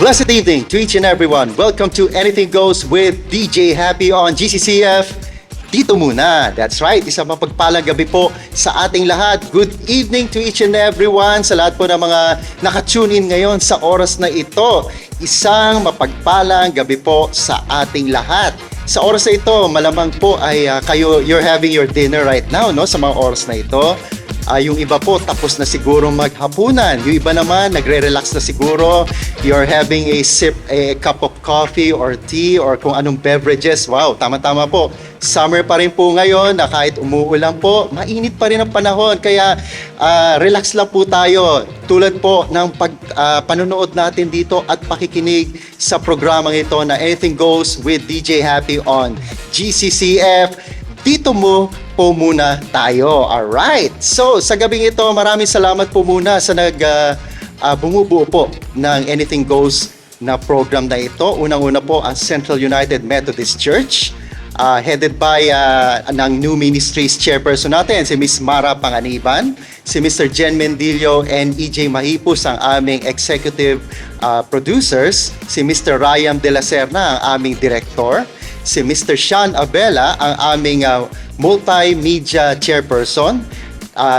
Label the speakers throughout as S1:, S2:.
S1: Blessed evening to each and everyone. Welcome to Anything Goes with DJ Happy on GCCF. Dito muna. That's right. Isang mapagpalang gabi po sa ating lahat. Good evening to each and everyone. Sa lahat po ng mga nakatune in ngayon sa oras na ito. Isang mapagpalang gabi po sa ating lahat. Sa oras na ito, malamang po ay you're having your dinner right now, no? Sa mga oras na ito. Yung iba po tapos na siguro maghapunan. Yung iba naman nagre-relax na siguro. You're having a cup of coffee or tea or kung anong beverages. Wow, tama-tama po. Summer pa rin po ngayon na kahit umuulan po, mainit pa rin ang panahon. Kaya relax lang po tayo. Tulad po ng panonood natin dito at pakikinig sa programang ito na Anything Goes with DJ Happy on GCCF. Dito mo po muna tayo. Alright. So, sa gabing ito, maraming salamat po muna sa bumubuo po ng Anything Goes na program na ito. Unang-una po ang Central United Methodist Church, headed by ng New Ministries Chairperson natin, si Ms. Mara Panganiban, si Mr. Jen Mendillo and EJ Mahipus ang aming executive producers, si Mr. Ryan De La Serna ang aming director, si Mr. Sean Abela ang aming multimedia chairperson.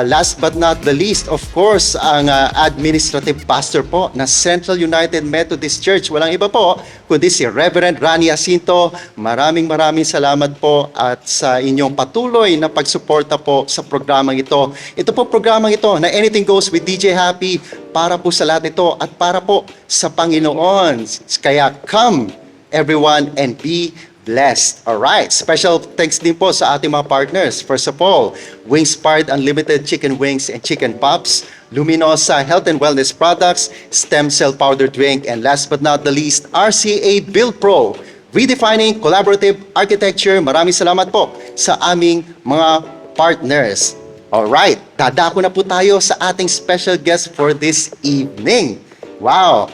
S1: Last but not the least, of course, ang administrative pastor po na Central United Methodist Church. Walang iba po kundi si Reverend Rani Jacinto. Maraming salamat po at sa inyong patuloy na pagsuporta po sa programang ito. Ito po programang ito na Anything Goes with DJ Happy para po sa lahat ito at para po sa Panginoon. Kaya come everyone and be blessed. Alright, special thanks din po sa ating mga partners. First of all, Wingspart Unlimited Chicken Wings and Chicken Pops, Luminosa Health and Wellness Products, Stem Cell Powder Drink, and last but not the least, RCA Build Pro, redefining collaborative architecture. Maraming salamat po sa aming mga partners. Alright, dadako na po tayo sa ating special guest for this evening. Wow,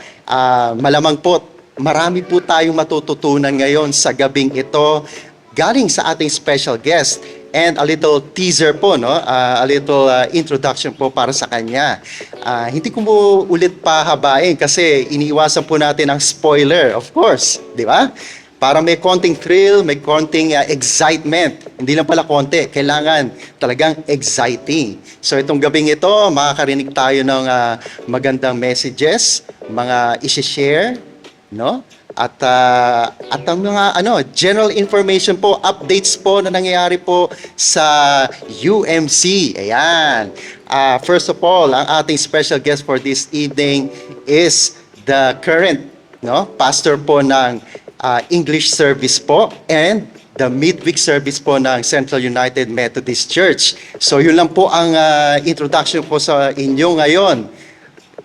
S1: malamang po marami po tayong matututunan ngayon sa gabing ito galing sa ating special guest and a little teaser po, no? A little introduction po para sa kanya. Hindi ko mo ulit pahabain kasi iniiwasan po natin ang spoiler, of course, di ba? Para may konting thrill, may konting excitement. Hindi lang pala konti, kailangan talagang exciting. So itong gabing ito, makakarinig tayo ng magandang messages, mga isi-share, no? At ang mga general information po, updates po na nangyayari po sa UMC. Ayan. First of all, ang ating special guest for this evening is the current pastor po ng English service po and the midweek service po ng Central United Methodist Church. So yun lang po ang introduction po sa inyo ngayon.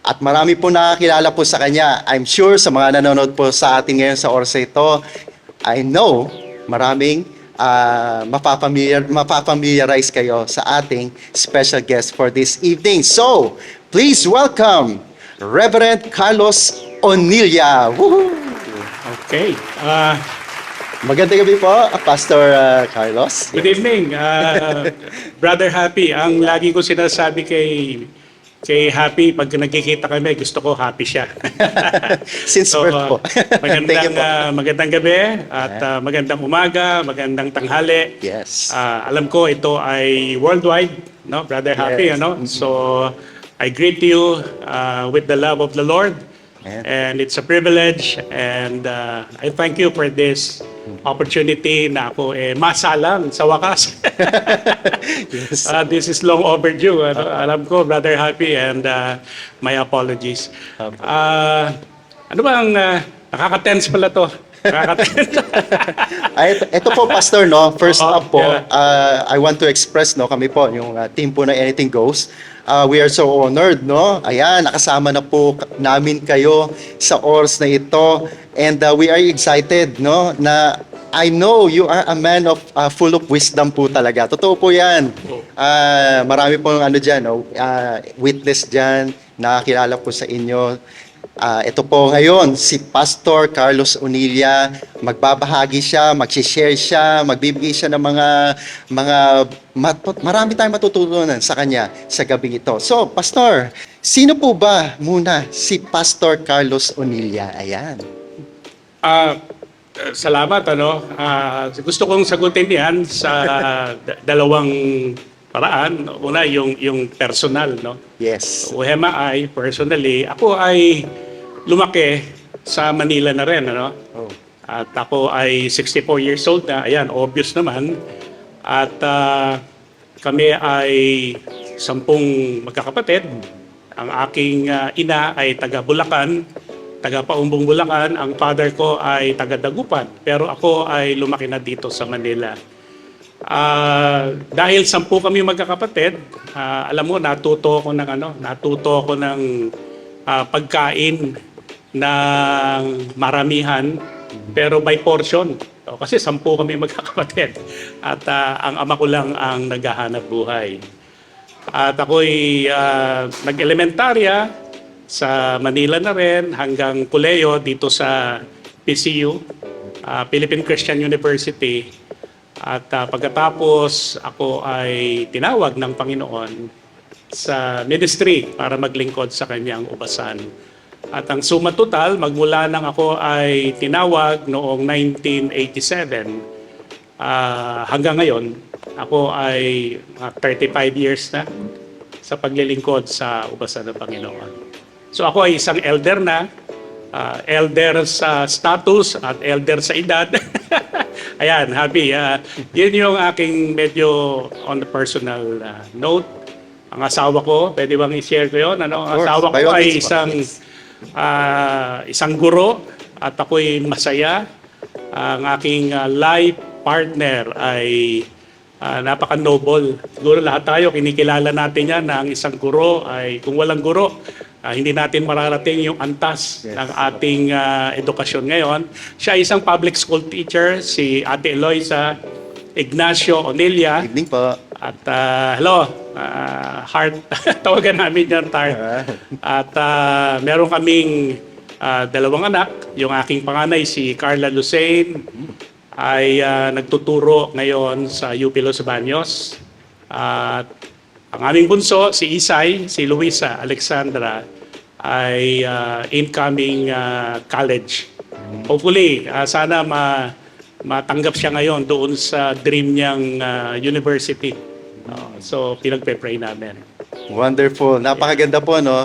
S1: At marami po nakakilala po sa kanya. I'm sure sa mga nanonood po sa atin ngayon sa oras ito, I know maraming mapapamiliarize kayo sa ating special guest for this evening. So, please welcome Reverend Carlos Onilla. Woohoo!
S2: Okay.
S1: Magandang gabi po, Pastor Carlos.
S2: Good evening, Brother Happy. Ang lagi ko sinasabi kay Happy, pag nagkikita kami, gusto ko happy siya.
S1: Since birth po.
S2: Magandang gabi at magandang umaga, magandang tanghali.
S1: Yes.
S2: Alam ko ito ay worldwide, no, Brother Happy,
S1: Yes.
S2: So I greet you with the love of the Lord. And it's a privilege and I thank you for this opportunity na ako masalang sa wakas.
S1: Yes.
S2: This is long overdue. Alam ko, Brother Happy, and my apologies. Ano ba ang nakaka-tense pala to? Nakaka-tense.
S1: Ito po, Pastor, no? First
S2: Oo,
S1: up po,
S2: yeah.
S1: I want to express, no, kami po, yung team po na Anything Goes. We are so honored, no? Ayan, nakasama na po namin kayo sa oras na ito. And we are excited, no? Na I know you are a man of full of wisdom po talaga. Totoo po yan. Marami pong ano dyan, no? Witness dyan, nakakilala po sa inyo. Ito po ngayon, si Pastor Carlos Onilla, magbabahagi siya, mag-share siya, magbibigay siya ng marami tayong matututunan sa kanya sa gabing ito. So, Pastor, sino po ba muna si Pastor Carlos Onilla? Ayan.
S2: Salamat, ano. Gusto kong sagutin yan sa dalawang paraan. Una, yung personal, no.
S1: Yes.
S2: Who am I personally? Ako ay lumaki sa Manila na rin, ano?
S1: Oh.
S2: At ako ay 64 years old na. Ayan, obvious naman. At kami ay 10 magkakapatid. Ang aking ina ay taga Bulacan, taga Paumbong Bulacan. Ang father ko ay taga Dagupan. Pero ako ay lumaki na dito sa Manila. Dahil 10 kami magkakapatid, alam mo, natuto ako ng pagkain ng maramihan, pero by portion. Kasi 10 kami magkakapatid. At ang ama ko lang ang naghahanap buhay. At ako'y nag-elementarya sa Manila na rin hanggang koleyo dito sa PCU, Philippine Christian University. At pagkatapos ako ay tinawag ng Panginoon sa ministry para maglingkod sa kanyang ubasan. At ang suma total, magmula nang ako ay tinawag noong 1987 hanggang ngayon, ako ay 35 years na sa paglilingkod sa ubasan ng Panginoon. So ako ay isang elder na, elder sa status at elder sa edad. Ayan, happy. Yun yung aking medyo on the personal note. Ang asawa ko, pwede bang i-share ko yun? Ano? Ang asawa ko ay isang guro at ako'y masaya. Ang aking life partner ay napaka-noble. Siguro lahat tayo, kinikilala natin yan na ang isang guro ay, kung walang guro, hindi natin mararating yung antas ng ating edukasyon ngayon. Siya ay isang public school teacher, si Ate Eloisa Ignacio Onilla.
S1: Evening po.
S2: At hello, Heart, tawagan namin yan, Heart. At meron kaming 2 anak. Yung aking panganay, si Carla Lucene, ay nagtuturo ngayon sa UP Los Baños. At ang aming bunso, si Isay, si Luisa Alexandra, ay incoming college. Hopefully, sana matanggap siya ngayon doon sa dream niyang university. So, pinagpe-pray namin.
S1: Wonderful. Napakaganda po, no?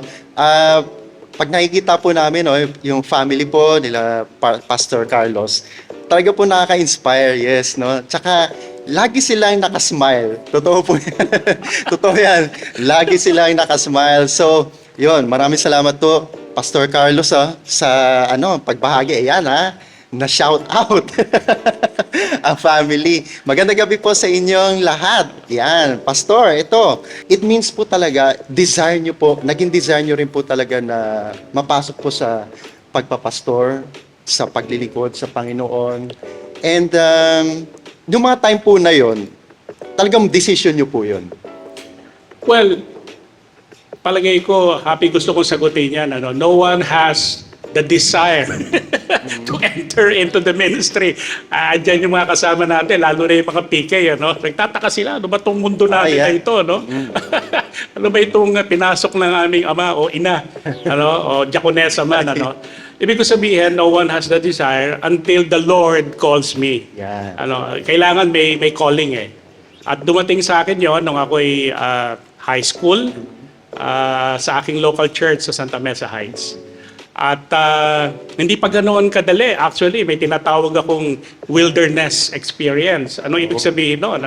S1: Pag nakikita po namin, no, yung family po nila Pastor Carlos, talaga po nakaka-inspire, yes, no? Tsaka, lagi silang nakasmile. Totoo po yan. Totoo yan. Lagi silang nakasmile. So, yun, maraming salamat po, Pastor Carlos, sa pagbahagi. Ayan, na shout out ang family. Magandang gabi po sa inyong lahat. Yan, Pastor, ito. It means po talaga, desire nyo po, naging desire nyo rin po talaga na mapasok po sa pagpapastor, sa paglilingkod sa Panginoon. And, yung mga time po na yon, talagang decision nyo po yun.
S2: Well, palagay ko, happy gusto kong sagutin yan. No one has the desire to enter into the ministry. Diyan yung mga kasama natin, lalo na yung mga PK, nagtataka sila, ano ba itong mundo natin na ito, no? Ano ba itong pinasok ng aming ama o ina, o diakonesa man, Ibig ko sabihin, no one has the desire until the Lord calls me.
S1: Yeah.
S2: Kailangan may calling eh. At dumating sa akin yon nung ako'y high school sa aking local church sa Santa Mesa Heights. At hindi pa ganoon kadali. Actually, may tinatawag akong wilderness experience. Ano ibig sabihin noon?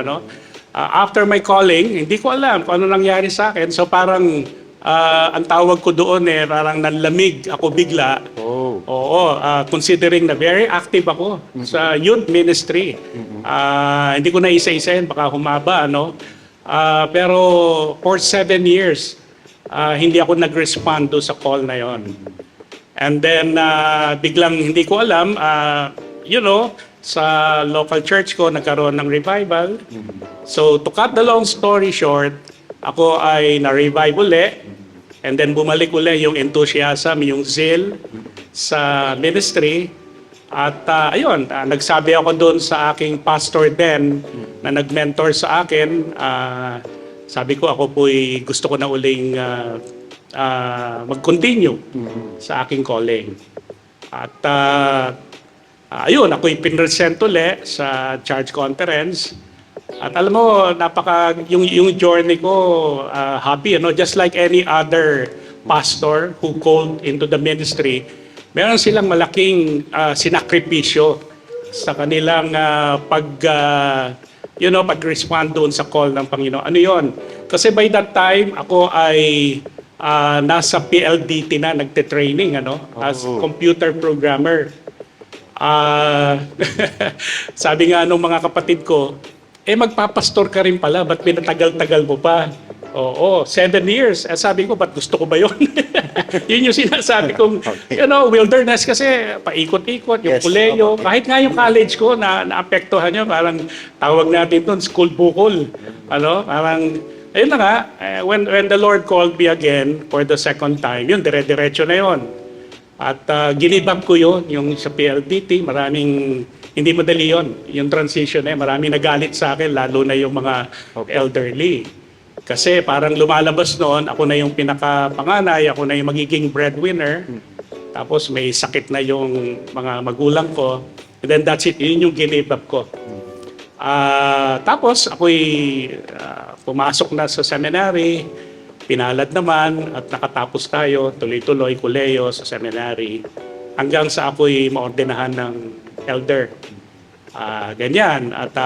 S2: After my calling, hindi ko alam kung ano nangyari sa akin. So parang ang tawag ko doon parang nanlamig ako bigla.
S1: Oh.
S2: Oo, considering na very active ako sa youth ministry. Hindi ko na isa-isahin, baka humaba, ano? Pero for 7 years, hindi ako nag-respond doon sa call na yon. And then, biglang hindi ko alam, sa local church ko, nagkaroon ng revival. So, to cut the long story short, ako ay na-revive uli. And then bumalik uli yung enthusiasm, yung zeal sa ministry. At ayun, nagsabi ako doon sa aking pastor then na nag-mentor sa akin. Sabi ko, ako po'y gusto ko na uling mag-continue sa aking calling. At ayun, ako'y pinresent uli sa church conference. At alam mo, yung journey ko, happy, just like any other pastor who called into the ministry, meron silang malaking sinakripisyo sa kanilang pag-respond doon sa call ng Panginoon. Ano yon? Kasi by that time, ako ay nasa PLDT na, nagte-training, as computer programmer. Sabi nga nung mga kapatid ko, magpapastor ka rin pala, ba't pinatagal-tagal mo pa? Oo, 7 years. Sabi ko, ba't gusto ko ba yun? Yun yung sinasabi kong, wilderness kasi, paikot-ikot, yung kuleyo. Kahit nga yung college ko, naapektuhan nyo, parang tawag natin doon, school bukol. Parang, ayun na nga, when the Lord called me again for the second time, yun, dire-diretso na yun. At ginibab ko yun, yung sa PLDT, maraming, hindi madali yun, yung transition maraming nagalit sa akin, lalo na yung mga elderly. Kasi parang lumalabas noon, ako na yung pinakapanganay, ako na yung magiging breadwinner, tapos may sakit na yung mga magulang ko, and then that's it, yun yung ginibab ko. Tapos ako'y pumasok na sa seminary, pinalad naman at nakatapos tayo, tuloy-tuloy, kuleyo sa seminary, hanggang sa ako'y maordinahan ng elder. Ganyan. At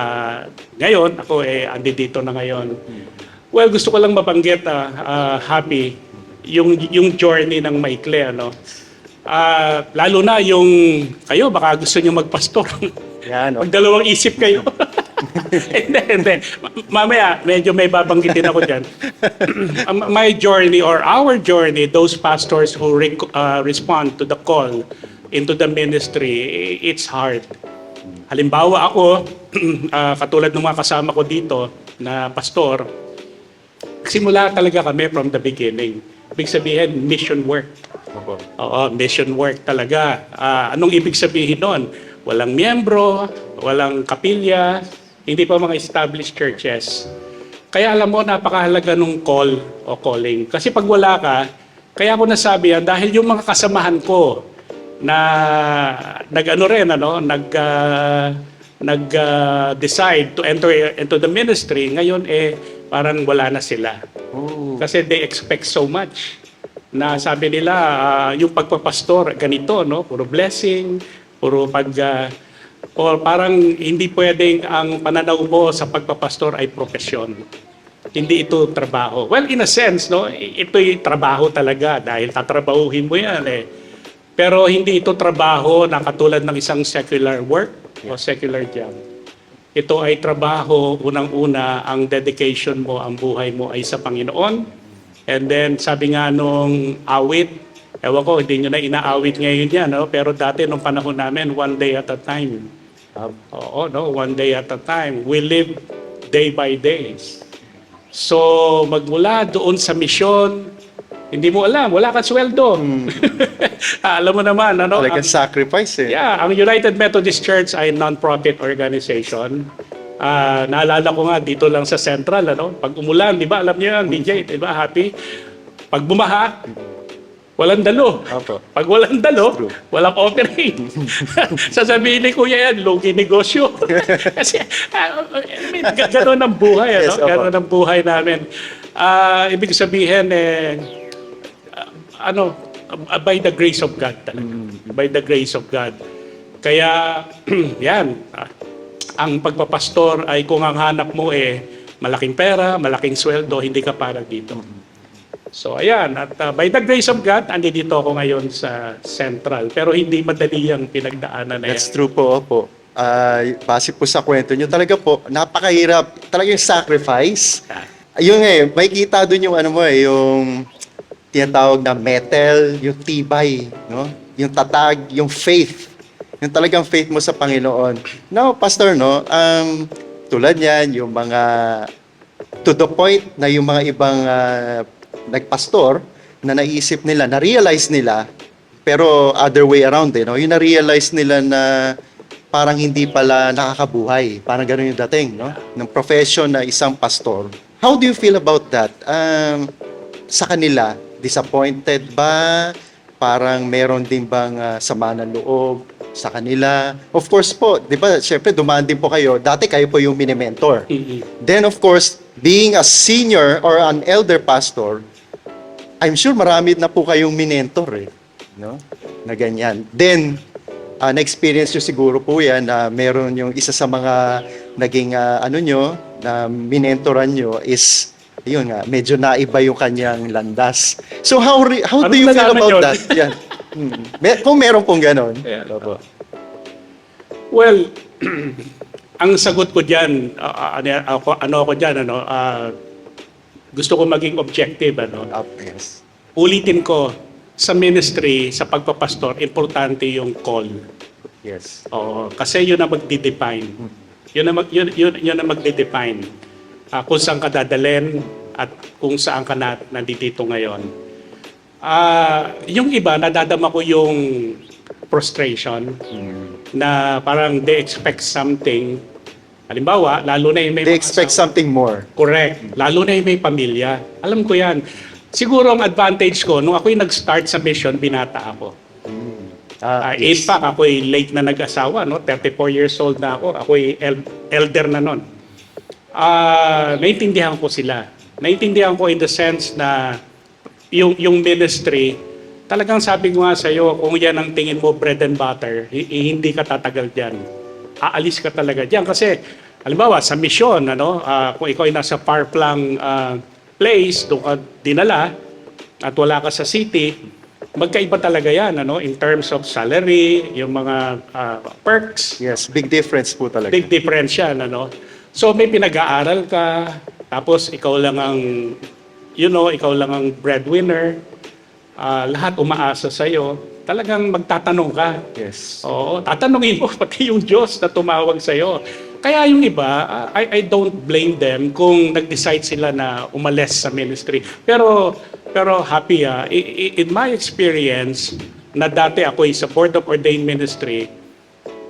S2: ngayon, ako andi dito na ngayon. Well, gusto ko lang mabanggit, happy, yung journey ng maikli, lalo na yung kayo, baka gusto nyo magpastor.
S1: Yan,
S2: Magdalawang isip kayo. Hindi. Mamaya, medyo may babanggitin ako dyan. My journey or our journey, those pastors who respond to the call into the ministry, it's hard. Halimbawa ako, katulad ng mga kasama ko dito na pastor, simula talaga kami from the beginning. Ibig sabihin, mission work. Oo, mission work talaga. Anong ibig sabihin nun? Walang miyembro, walang kapilya, hindi pa mga established churches. Kaya alam mo, napakahalaga nung call o calling. Kasi pag wala ka, kaya ako nasabi yan, dahil yung mga kasamahan ko na nag-decide to enter into the ministry, ngayon parang wala na sila. Kasi they expect so much. Na sabi nila, yung pagpapastor, ganito, puro blessing, puro or parang hindi pwedeng ang pananaw mo sa pagpapastor ay profesyon. Hindi ito trabaho. Well, in a sense, ito'y trabaho talaga dahil tatrabahuhin mo yan Pero hindi ito trabaho na katulad ng isang secular work o secular job. Ito ay trabaho, unang-una, ang dedication mo, ang buhay mo ay sa Panginoon. And then, sabi nga nung awit, ewan ko, hindi nyo na inaawit ngayon yan, pero dati nung panahon namin, one day at a time. One day at a time. We live day by day. So, magmula doon sa misyon, hindi mo alam, wala kang sweldo. Alam mo naman,
S1: Talagang sacrifice
S2: Yeah, ang United Methodist Church ay non-profit organization. Naalala ko nga dito lang sa Central, pag umulan, di ba, alam niyo yan, DJ, di ba, happy? Pag bumaha, walang dalo. Pag walang dalo, walang offering. Sasabihin ni Kuya yan, lugi negosyo. Kasi, gano'n ang buhay, gano'n ang buhay namin. Ibig sabihin, by the grace of God talaga. By the grace of God. Kaya, yan, ang pagpapastor ay kung ang hanap mo malaking pera, malaking sweldo, hindi ka para dito. So ayan, at by the grace of God, andito ako ngayon sa Central. Pero hindi madali ang pinagdaanan na
S1: That's
S2: yan.
S1: true po, opo. Base po sa kwento nyo, talaga po, napakahirap. Talaga yung sacrifice. Ayun may kita doon yung ano mo yung tinatawag na metal, yung tibay, no? Yung tatag, yung faith. Yung talagang faith mo sa Panginoon. Now, Pastor, no, tulad yan, yung mga to the point na yung mga ibang nagpastor na naisip nila, na-realize nila, pero other way around, no? Yung na-realize nila na parang hindi pala nakakabuhay. Parang gano'n yung dating, no? Ng profession na isang pastor. How do you feel about that? Sa kanila, disappointed ba? Parang meron din bang sama ng loob sa kanila? Of course po, di ba, syempre dumaan din po kayo. Dati kayo po yung mini-mentor. Then of course, being a senior or an elder pastor, I'm sure marami na po kayong minentor no? Na ganyan. Then, na-experience nyo siguro po yan na meron yung isa sa mga naging na minentoran nyo is yun nga, medyo naiba yung kanyang landas. So how do you feel
S2: nalaman
S1: about
S2: yun?
S1: that? Yan. Kung meron pong ganon.
S2: Yeah. Well, ang sagot ko diyan, ako diyan, gusto ko maging objective,
S1: Yes.
S2: Ulitin ko, sa ministry, sa pagpapastor, importante yung call.
S1: Yes.
S2: Oo, kasi yun ang magdi-define. Yun ang magdi-define. Kung saan ka dadalhin at kung saan ka nandito ngayon. Yung iba, nadadama ko yung frustration na parang they expect something. Halimbawa, lalo na yung may
S1: They expect something more.
S2: Correct. Lalo na yung may pamilya. Alam ko yan. Siguro ang advantage ko, nung ako'y nag-start sa mission, binata ako. In fact, ako'y late na nag-asawa, 34 years old na ako. Ako'y elder na nun. Naintindihan ko sila. Naintindihan ko in the sense na yung ministry, talagang sabi ko nga sa'yo, kung yan ang tingin mo bread and butter, hindi ka tatagal dyan. Aalis ka talaga dyan. Kasi, halimbawa, sa mission, kung ikaw ay nasa far-flung place, doon ka dinala, at wala ka sa city, magkaiba talaga yan, in terms of salary, yung mga perks.
S1: Yes, big difference po talaga.
S2: Big difference yan, So may pinag-aaral ka, tapos ikaw lang ang, ikaw lang ang breadwinner, lahat umaasa sa'yo, talagang magtatanong ka.
S1: Yes.
S2: Oo, tatanungin mo pati yung Diyos na tumawag sa'yo. Kaya yung iba, I don't blame them kung nag-decide sila na umalis sa ministry. Pero happy in my experience, na dati ako sa Board of Ordained Ministry,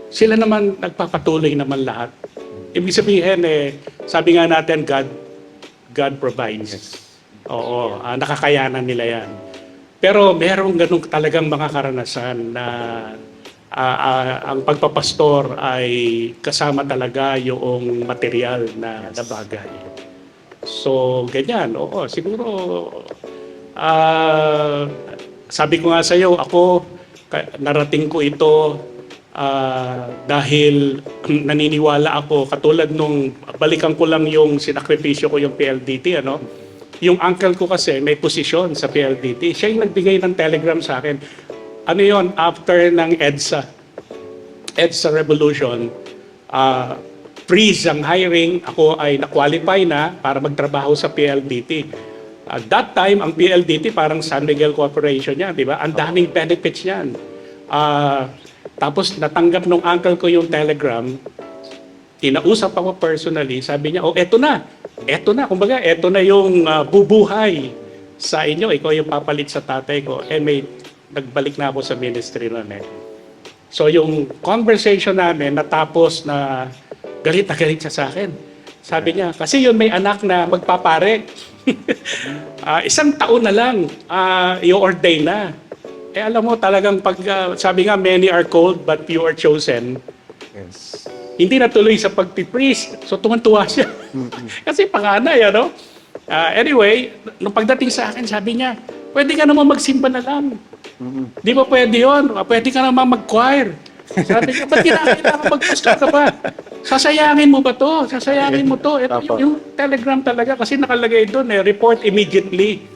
S2: sila naman nagpapatuloy naman lahat. Ibig sabihin, sabi nga natin, God provides. Oo, nakakayanan nila yan. Pero meron ganun talagang mga karanasan na ang pagpapastor ay kasama talaga yung material na bagay. So, ganyan. Oo, siguro, sabi ko nga sa iyo, ako, narating ko ito dahil naniniwala ako, katulad nung balikan ko lang yung sinakripisyo ko yung PLDT, Yung uncle ko kasi may posisyon sa PLDT. Siya yung nagbigay ng telegram sa akin. Ano yon after ng EDSA Revolution, freeze ang hiring. Ako ay na-qualify na para magtrabaho sa PLDT. At that time, ang PLDT parang San Miguel Corporation yan, di ba? Ang daming benefits yan. Tapos natanggap nung uncle ko yung telegram, kinausap ako personally, sabi niya, eto na, kumbaga, eto na yung bubuhay sa inyo, ikaw yung papalit sa tatay ko, may nagbalik na ako sa ministry nun So yung conversation namin, natapos na galit na galit siya sa akin. Sabi niya, kasi yun may anak na magpapare. 1 taon na lang, i-ordain na. Alam mo talagang sabi nga, many are called but few are chosen.
S1: Yes.
S2: Hindi natuloy sa pagpipriest. So tuwan-tuwa siya. Kasi panganay, anyway, nung pagdating sa akin, sabi niya, pwede ka naman magsimba na lang. Di ba pwede yun? Pwede ka naman mag-choir. Sabi niya, ba't kinakailangan mag-pastor ka ba? Sasayangin mo ba to? Sasayangin mo to? Ito yung telegram talaga kasi nakalagay doon, report immediately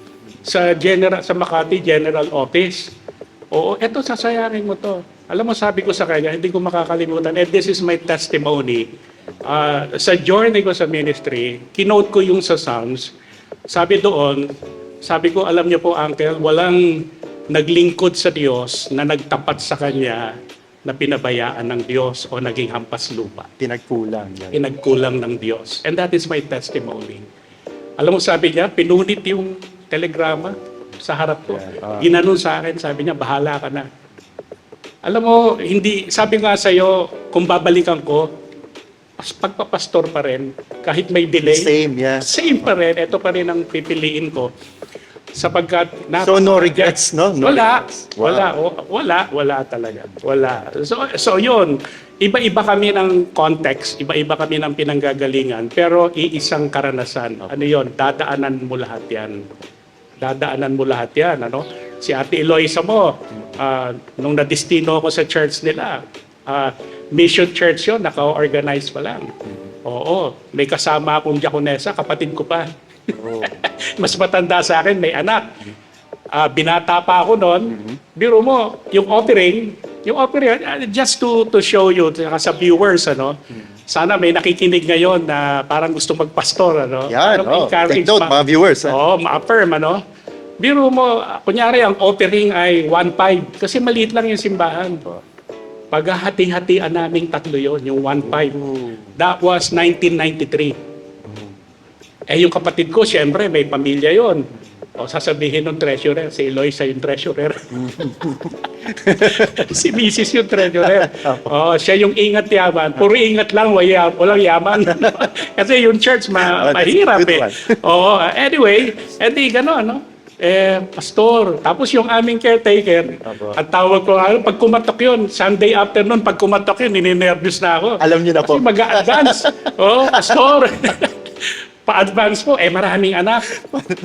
S2: sa Makati General Office. Oo, eto sasayangin mo to. Alam mo, sabi ko sa kanya, hindi ko makakalimutan, and this is my testimony. Sa journey ko sa ministry, kinote ko yung sa Psalms. Sabi doon, sabi ko, alam niyo po, Uncle, walang naglingkod sa Diyos na nagtapat sa Kanya na pinabayaan ng Diyos o naging hampas lupa.
S1: Pinagkulang. Yan.
S2: Pinagkulang ng Diyos. And that is my testimony. Alam mo, sabi niya, pinunit yung telegrama sa harap ko. Ginanon sa akin, sabi niya, bahala ka na. Alam mo, hindi, sabi nga sa'yo, kung babalikan ko, pagpapastor pa rin, kahit may delay.
S1: Same, yeah.
S2: Same pa rin, ito pa rin ang pipiliin ko. Sapagkat
S1: So no regrets, no? No
S2: wala,
S1: regrets. Wow.
S2: wala talaga. Wala. So yun, iba-iba kami ng context, iba-iba kami ng pinanggagalingan, pero iisang karanasan. Ano yun? Dadaanan mo lahat yan. Dadaanan mo lahat yan, ano? Si Ate Eloisa mo, nung nadistino ako sa church nila, mission church yun, naka-organize pa lang. Oo, may kasama akong diakonesa, kapatid ko pa. Mas matanda sa akin, may anak. Binata pa ako noon. Biro mo, yung offering, just to show you, sa viewers, ano, sana may nakikinig ngayon na parang gusto magpastor, ano.
S1: Yan, take note, mga viewers.
S2: Ma-affirm, ano. Biro mo, kunyari, ang offering ay 1.5 kasi maliit lang yung simbahan. Paghahati-hatian naming tatlo yon, yung 1.5. That was 1993. Yung kapatid ko, siyempre, may pamilya yon. O sasabihin ng treasurer, si Eloisa yung treasurer. Si Mrs. yung treasurer. Siya yung ingat yaman. Puro ingat lang, walang yaman. Kasi yung church, mahirap eh. Anyway, edi gano'n, no? Pastor. Tapos yung aming caretaker, at tawag ko, pag kumatok yun, Sunday afternoon, pag kumatok yun, nininervous na ako.
S1: Alam niyo na po.
S2: Kasi mag-a-advance. Pastor. Pa-advance po, maraming anak.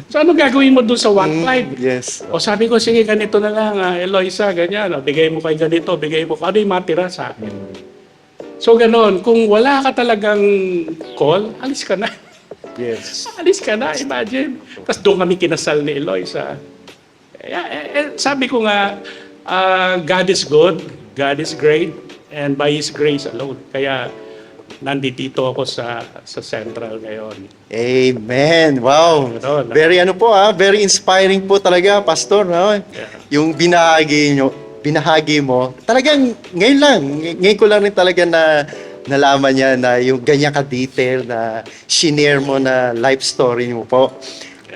S2: So ano gagawin mo doon sa 1.5?
S1: Yes.
S2: O sabi ko, sige, ganito na lang, Eloisa, ganyan. O, bigay mo kay ganito, bigay mo. Ano yung matira sa akin? So ganoon, kung wala ka talagang call, alis ka na.
S1: Yes.
S2: Alis ka na, imagine. Tapos doon kami kinasal ni Eloisa. Sabi ko nga, God is good, God is great, and by His grace alone. Kaya nandito ako sa Central ngayon.
S1: Amen. Wow.
S2: Ano,
S1: Very very inspiring po talaga, Pastor, no? Yung binahagi mo. Talagang ngayon ko lang rin talaga na nalaman niya na yung ganyan ka-detail na shinare mo na life story mo po.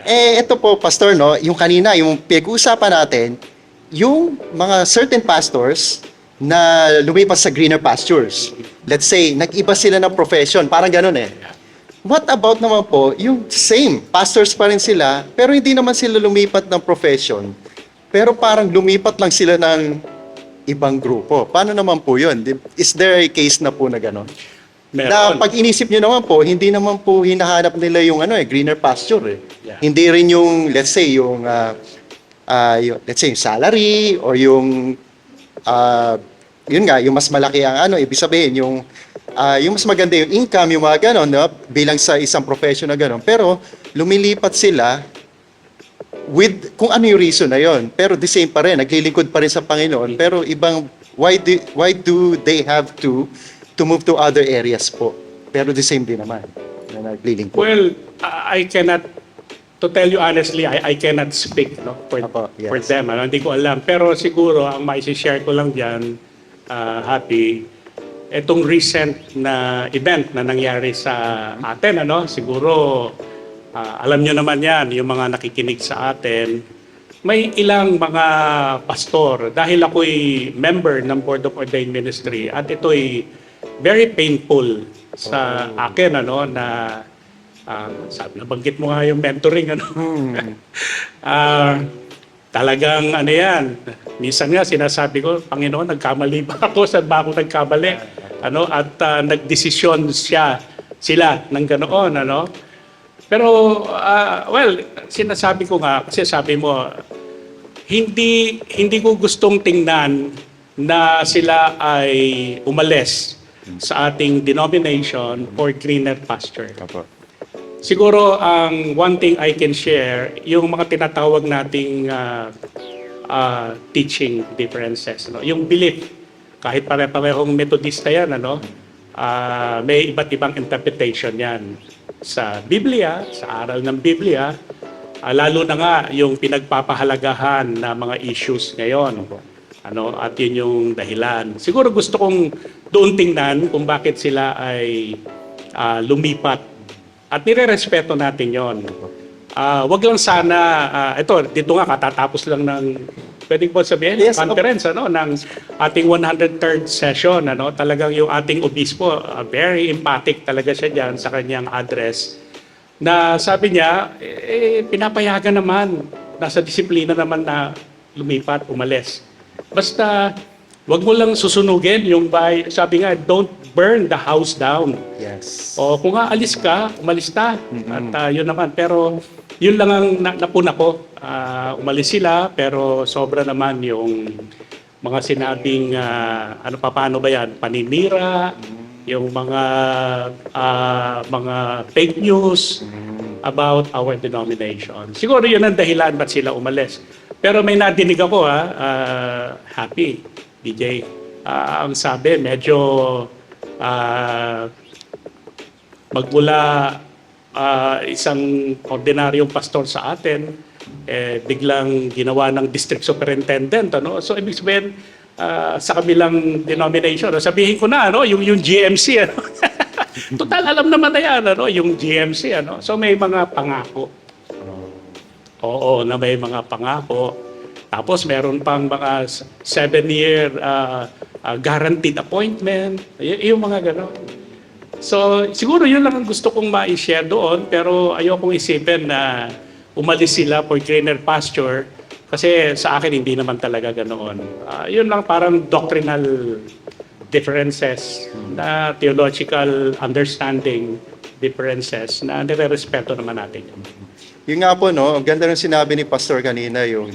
S1: Ito po, Pastor, no, yung kanina, yung pinag-uusapan natin, yung mga certain pastors na lumipas sa greener pastures. Let's say, nag-iba sila ng profession, parang ganun eh. What about naman po, yung same, pastors pa rin sila, pero hindi naman sila lumipat ng profession, pero parang lumipat lang sila ng ibang grupo. Paano naman po yun? Is there a case na po na gano'n? Na pag inisip nyo naman po, hindi naman po hinahanap nila yung greener pasture eh.
S2: Yeah.
S1: Hindi rin yung, let's say, yung salary or yung yun nga, yung mas malaki ang ibig sabihin, yung mas maganda yung income, yung mga ganon, no? Bilang sa isang profession na ganon. Pero lumilipat sila with kung ano yung reason na yon. Pero the same pa rin, naglilingkod pa rin sa Panginoon. Pero ibang, why do they have to move to other areas po? Pero the same din naman na naglilingkod.
S2: Well, I cannot, to tell you honestly, I cannot speak for them. Hindi ko alam. Pero siguro, ang maisi-share ko lang dyan, Happy, itong recent na event na nangyari sa atin, siguro, alam nyo naman yan, yung mga nakikinig sa atin, may ilang mga pastor, dahil ako'y member ng Board of Ordained Ministry, at ito'y very painful sa akin, na nabanggit mo nga yung mentoring, talagang yan, minsan nga sinasabi ko, Panginoon, nagkamali ba ako? Saan ba ako nagkamali? At nagdesisyon sila ng ganoon, Pero, sinasabi ko nga, kasi sabi mo, hindi ko gustong tingnan na sila ay umalis sa ating denomination for greener pasture. siguro ang one thing I can share, yung mga tinatawag nating teaching differences, no? Yung belief, kahit pare-parehong Methodista yan, ano? May iba't ibang interpretation yan sa Biblia, sa aral ng Biblia, lalo na nga yung pinagpapahalagahan na mga issues ngayon. Ano, at yun yung dahilan. Siguro gusto kong doon tingnan kung bakit sila ay lumipat. At nire-respeto natin yon. Wag lang sana, dito nga katatapos lang ng, pwedeng po sabihin,
S1: Yes,
S2: conference, ano, ng ating 103rd session. Ano, talagang yung ating obispo, very emphatic talaga siya dyan sa kanyang address. Na sabi niya, pinapayagan naman, nasa disiplina naman na lumipat, umalis. Basta, wag mo lang susunugin yung sabi nga, don't burn the house down.
S1: Yes.
S2: O kung aalis ka, umalis na. At yun naman. Pero yun lang ang napuna ko. Umalis sila, pero sobra naman yung mga sinabing, paano ba yan? Paninira, yung mga fake news about our denomination. Siguro yun ang dahilan ba't sila umalis. Pero may nadinig ako, Happy, DJ. Ang sabi, medyo magmula isang ordinaryong pastor sa atin, biglang ginawa ng district superintendent. Ano? So, ibig sabihin, sa kabilang denomination, sabihin ko na, ano, yung GMC. Ano? Total, alam naman na yan, ano, yung GMC. Ano? So, may mga pangako. Oo, na may mga pangako. Tapos meron pang mga 7-year guaranteed appointment. Yung mga gano'n. So, siguro yun lang ang gusto kong ma-share doon. Pero ayokong isipin na umalis sila for greener pasture. Kasi sa akin, hindi naman talaga ganoon. Yun lang parang doctrinal differences na theological understanding differences na nire-respeto naman natin.
S1: Yung nga po, no, ang ganda ng sinabi ni Pastor kanina, yung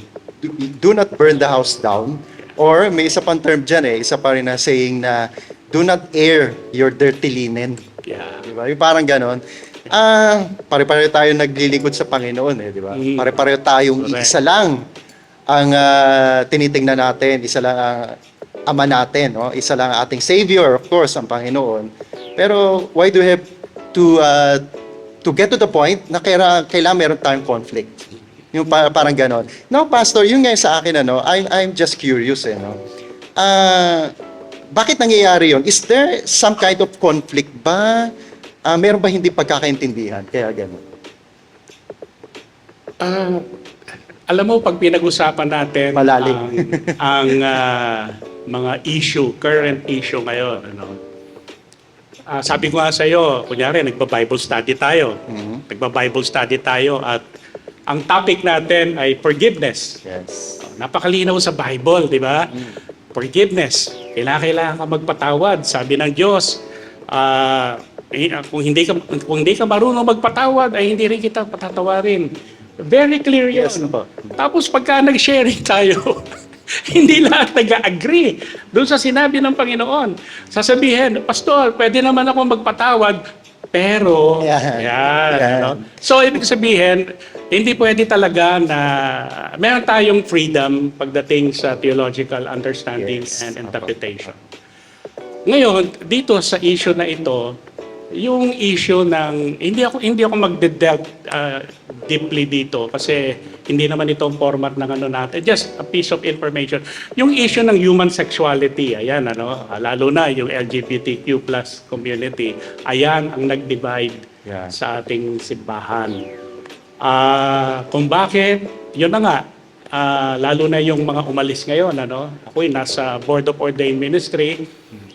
S1: do not burn the house down. Or may isa pang term dyan isa pa rin na saying na do not air your dirty linen.
S2: Yeah.
S1: Diba? Yung parang ganon. Pare-pareho tayo naglilingkod sa Panginoon, di ba? Pare-pareho tayong
S2: Correct.
S1: isa lang ang tinitingnan natin, isa lang ang Ama natin, no? Isa lang ang ating Savior, of course, ang Panginoon. Pero why do we have to get to the point na kailangan meron tayong conflict? Yung parang ganon. Now, Pastor, yun nga sa akin, I'm just curious, no? Bakit nangyayari yun? Is there some kind of conflict ba? Meron ba hindi pagkakaintindihan? Kaya gano'n.
S2: Alam mo, pag pinag-usapan natin
S1: Malalim.
S2: ang mga current issue ngayon, sabi ko nga sa iyo, kunyari, nagba-Bible study tayo. Nagba-Bible study tayo at ang topic natin ay forgiveness.
S1: Yes.
S2: Napakalinaw sa Bible, di ba? Forgiveness. Kailangan ka magpatawad. Sabi ng Diyos, kung hindi ka marunong magpatawad, ay hindi rin kita patatawarin. Very clear yun.
S1: Yes, po.
S2: Tapos pagka nag-sharing tayo, hindi lahat nag-agree doon sa sinabi ng Panginoon. Sasabihin, Pastor, pwede naman ako magpatawad, pero, yan. So, ibig sabihin, hindi pwede talaga na meron tayong freedom pagdating sa theological understanding and interpretation. Ngayon, dito sa issue na ito, yung issue ng hindi ako magde-delve deeply dito kasi hindi naman ito ang format ng natin, just a piece of information. Yung issue ng human sexuality, ayan lalo na yung LGBTQ+ community, ayan ang nag-divide sa ating simbahan. Kung bakit, yun na nga, lalo na yung mga umalis ngayon, ako'y nasa Board of Ordained Ministry,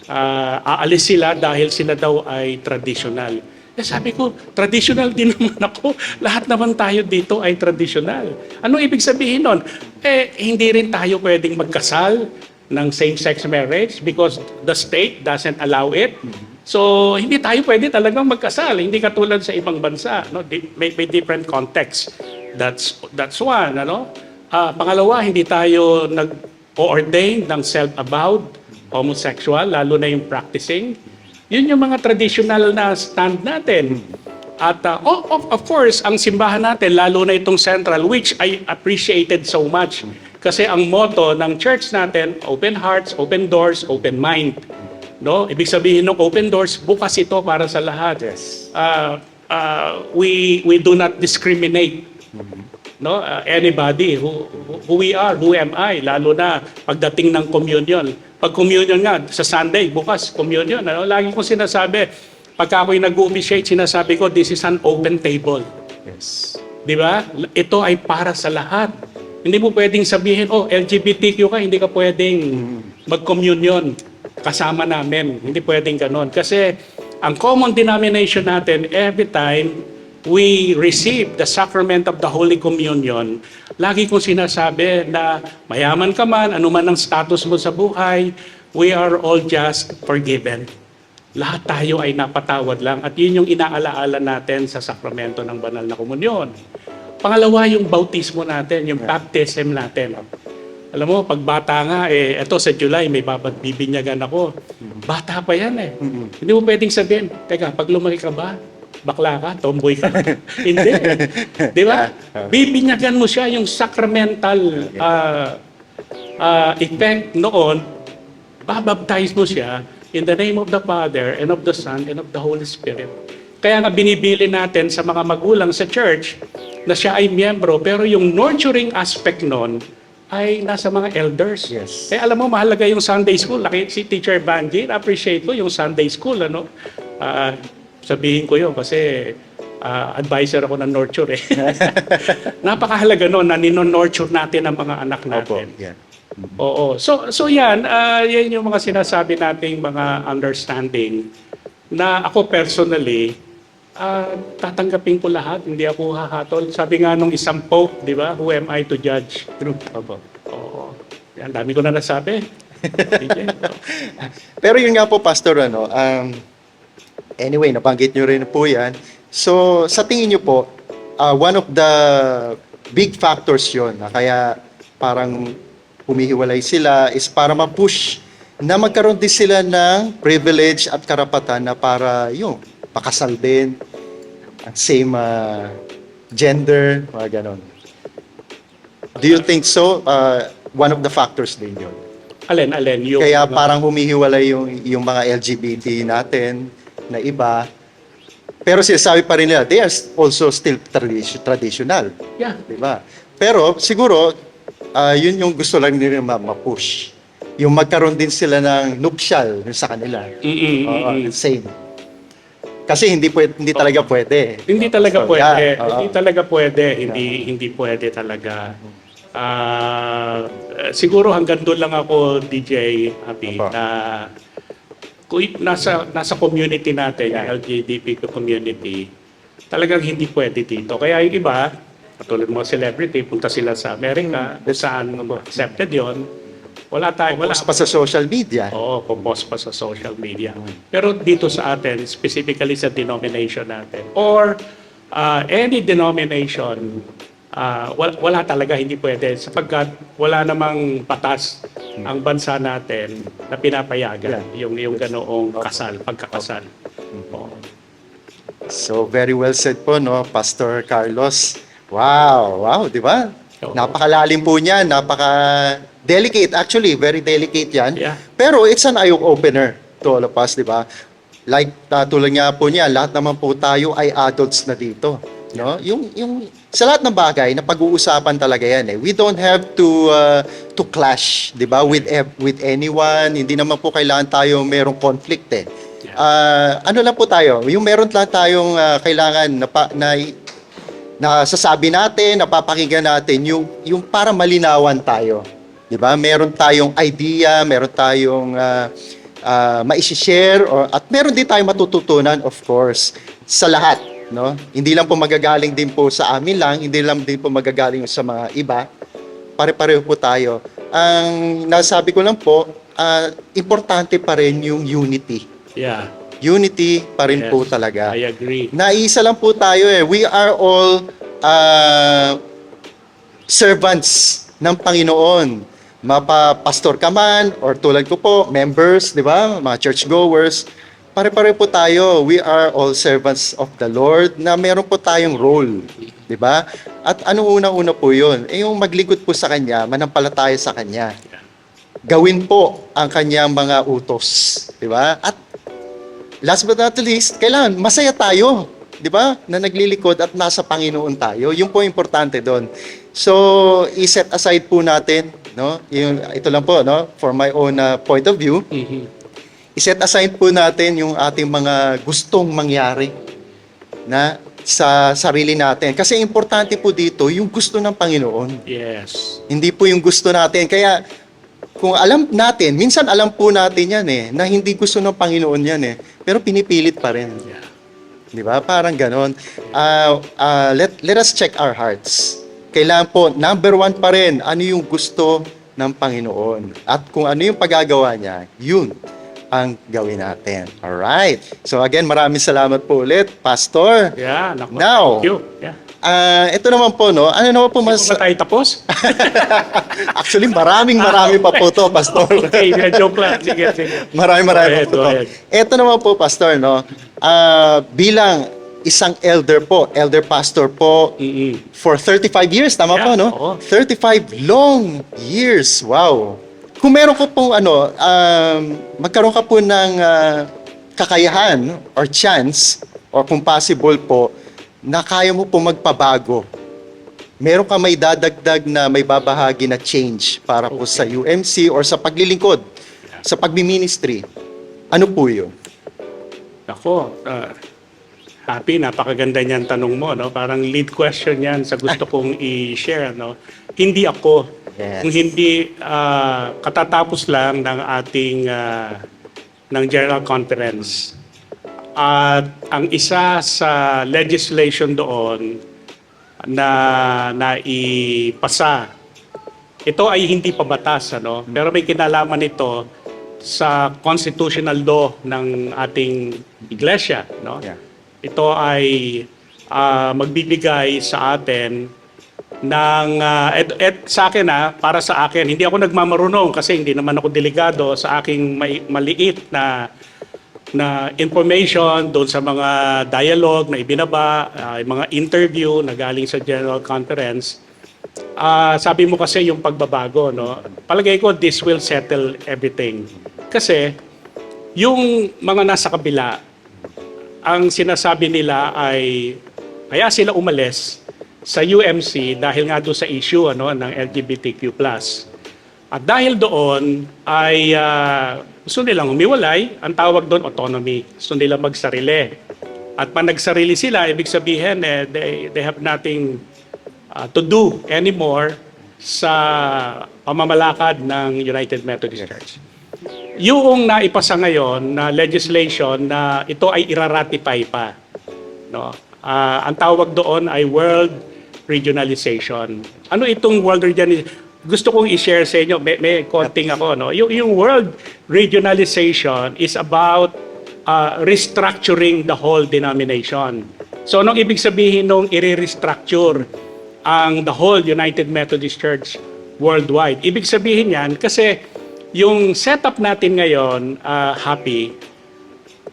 S2: aalis sila dahil sila daw ay traditional. Sabi ko, traditional din naman ako. Lahat naman tayo dito ay traditional. Anong ibig sabihin nun? Hindi rin tayo pwedeng magkasal ng same-sex marriage because the state doesn't allow it. So, hindi tayo pwede talagang magkasal. Hindi katulad sa ibang bansa. May different context. That's one. Pangalawa, hindi tayo nag-ordain ng self-avowed homosexual, lalo na yung practicing. Yun yung mga traditional na stand natin. At of course, ang simbahan natin, lalo na itong Central, which I appreciated so much. Kasi ang motto ng church natin, open hearts, open doors, open mind. No? Ibig sabihin ng open doors, bukas ito para sa lahat.
S1: Yes.
S2: We do not discriminate. No, anybody who we are, who am I, lalo na pagdating ng communion. Pag communion nga, sa Sunday, bukas, communion. Ano? Lagi kong sinasabi, pagka ako'y nag-officiate, sinasabi ko, this is an open table.
S1: Yes.
S2: Di ba? Ito ay para sa lahat. Hindi mo pwedeng sabihin, oh, LGBTQ ka, hindi ka pwedeng mag-communion kasama namin. Hindi pwedeng ganon. Kasi ang common denomination natin, every time we receive the sacrament of the Holy Communion, lagi kong sinasabi na mayaman ka man, anuman ang status mo sa buhay, we are all just forgiven. Lahat tayo ay napatawad lang at yun yung inaalaala natin sa sakramento ng banal na komunyon. Pangalawa, yung bautismo natin, yung baptism natin. Alam mo, pag bata nga, eto sa July, may bibinyagan ako. Bata pa yan eh. Hindi mo pwedeng sabihin, teka, pag lumaki ka ba, bakla ka, tomboy ka. Hindi. Di ba? Bibinyagan mo siya yung sacramental effect noon, babaptize mo siya in the name of the Father and of the Son and of the Holy Spirit. Kaya nga binibili natin sa mga magulang sa church na siya ay miyembro, pero yung nurturing aspect noon ay nasa mga elders.
S1: Yes.
S2: Eh alam mo, mahalaga yung Sunday school. Si Teacher Banji, appreciate ko yung Sunday school. Ano? Sabihin ko yun kasi advisor ako ng nurture eh. Napakahalaga noon na nino-nurture natin ang mga anak natin.
S1: Opo. Yeah.
S2: Oo. So yan, yan yung mga sinasabi nating mga understanding na ako personally, tatanggapin ko lahat, hindi ako hahatol. Sabi nga nung isang pope, di ba? Who am I to judge?
S1: True. Opo.
S2: Oo. Yan, dami ko na nasabi.
S1: Pero yun nga po, Pastor, anyway, nabanggit nyo rin po yan. So, sa tingin nyo po, one of the big factors yun na kaya parang humihiwalay sila is para ma-push na magkaroon din sila ng privilege at karapatan na para yung pakasal din, same gender, mga ganon. Do you think so? One of the factors din yun.
S2: Alin? Yung,
S1: Kaya parang humihiwalay yung mga LGBT natin na iba. Pero sinasabi pa rin nila, they are also still traditional.
S2: Yeah.
S1: Diba? Pero siguro, yun yung gusto lang nila ma-push. Yung magkaroon din sila ng nuptial sa kanila. Same. Kasi hindi talaga pwede.
S2: Hindi talaga
S1: So,
S2: pwede.
S1: yeah,
S2: Hindi talaga pwede. Hindi pwede talaga. Siguro hanggang doon lang ako, DJ Happy,
S1: Opo.
S2: na kung nasa community natin, yung LGBTQ community, talagang hindi pwede dito. Kaya yung iba, katulad mo celebrity, punta sila sa Amerika, kung saan accepted yon. Wala.
S1: Post pa sa social media.
S2: Oo, post pa sa social media. Pero dito sa atin, specifically sa denomination natin, or any denomination, wala talaga, hindi pwede. Sapagkat wala namang batas ang bansa natin na pinapayagan yung ganoong pagkakasal. Oo.
S1: So, very well said po, no, Pastor Carlos. Wow, di ba?
S2: Oo.
S1: Napakalalim po niya, napaka-delicate. Actually, very delicate yan.
S2: Yeah.
S1: Pero it's an eye-opener to all of us, di ba? Like, tulad nga po niya, lahat naman po tayo ay adults na dito. No? Yung sa lahat ng bagay na pag-uusapan talaga yan eh. We don't have to clash, 'di ba? With anyone. Hindi naman po kailangan tayo merong conflict eh. Ano lang po tayo, yung meron lang tayong kailangan na sasabi natin, napapakinggan natin yung para malinawan tayo. 'Di ba? Meron tayong idea, meron tayong mai-share at meron din tayong matututunan, of course, sa lahat. No? Hindi lang po magagaling din po sa amin lang, hindi lang din po magagaling sa mga iba. Pare-pareho po tayo. Ang nasabi ko lang po, importante pa rin yung unity.
S2: Yeah,
S1: Unity pa rin
S2: Yes,
S1: po talaga.
S2: I agree.
S1: Naisa lang po tayo eh. We are all servants ng Panginoon. Mapapastor ka man, or tulad ko po, members, di ba? Mga churchgoers. pare-pare po tayo. We are all servants of the Lord na meron po tayong role. 'Di ba? At ano unang-una po yun? Yung maglingkod po sa Kanya, manampalataya sa Kanya. Gawin po ang Kanyang mga utos. 'Di ba? At last but not least, kailangan masaya tayo. 'Di ba? Na naglilikod at nasa Panginoon tayo. Yun po importante doon. So, i-set aside po natin, no? Ito lang po, no? For my own point of view, i-set aside po natin yung ating mga gustong mangyari na sa sarili natin. Kasi importante po dito yung gusto ng Panginoon.
S2: Yes.
S1: Hindi po yung gusto natin. Kaya kung alam natin, minsan alam po natin yan na hindi gusto ng Panginoon yan pero pinipilit pa rin.
S2: Yeah.
S1: Di ba? Parang ganon. Let us check our hearts. Kailangan po, number one pa rin, ano yung gusto ng Panginoon. At kung ano yung paggagawa niya, yun ang gawin natin. Alright. So again, maraming salamat po ulit, Pastor.
S2: Yeah, naku,
S1: Now,
S2: thank you. Yeah.
S1: Ito naman po, no? Ano naman po mas...
S2: Ba tayo tapos?
S1: Actually, marami pa po to, Pastor.
S2: Okay, joke lang. Sige, sige.
S1: Marami
S2: Go ahead,
S1: po
S2: go
S1: to.
S2: ahead.
S1: Ito naman po, Pastor, no? Bilang isang elder pastor po, for 35 years, tama
S2: Yeah,
S1: po, no?
S2: oo.
S1: 35 long years. Wow. Kung meron ko pong magkaroon ka po ng kakayahan or chance or kung possible po na kaya mo po magpabago. Meron ka may dadagdag na may babahagi na change para po sa UMC or sa paglilingkod, sa pagmi-ministry. Ano po 'yun?
S2: Ako, Happy, napakaganda niyan tanong mo, no? Parang lead question yan sa gusto kong i-share, no? Hindi ako.
S1: Yes.
S2: Kung hindi katatapos lang ng ating ng General Conference. At ang isa sa legislation doon na naipasa, ito ay hindi pa batas, ano? Pero may kinalaman ito sa constitutional law ng ating iglesia, no?
S1: Yeah.
S2: Ito ay magbibigay sa atin ng sa akin para sa akin, hindi ako nagmamarunong kasi hindi naman ako delegado sa aking maliit na information doon sa mga dialogue na ibinaba, mga interview na galing sa General Conference. Sabi mo kasi yung pagbabago, no? Palagay ko this will settle everything. Kasi yung mga nasa kabila, ang sinasabi nila ay kaya sila umalis sa UMC dahil nga doon sa issue ng LGBTQ+. At dahil doon ay gusto nilang humiwalay, ang tawag doon autonomy. Gusto nilang magsarili. At pag nagsarili sila, ibig sabihin they have nothing to do anymore sa pamamalakad ng United Methodist Church. Yung naipasa ngayon na legislation na ito ay iraratify pa, no? Ang tawag doon ay World Regionalization. Ano itong World Regionalization? Gusto kong i-share sa inyo, may konting ako, no? Yung World Regionalization is about restructuring the whole denomination. So anong ibig sabihin nung i-restructure ang the whole United Methodist Church worldwide? Ibig sabihin yan kasi yung setup natin ngayon, Happy,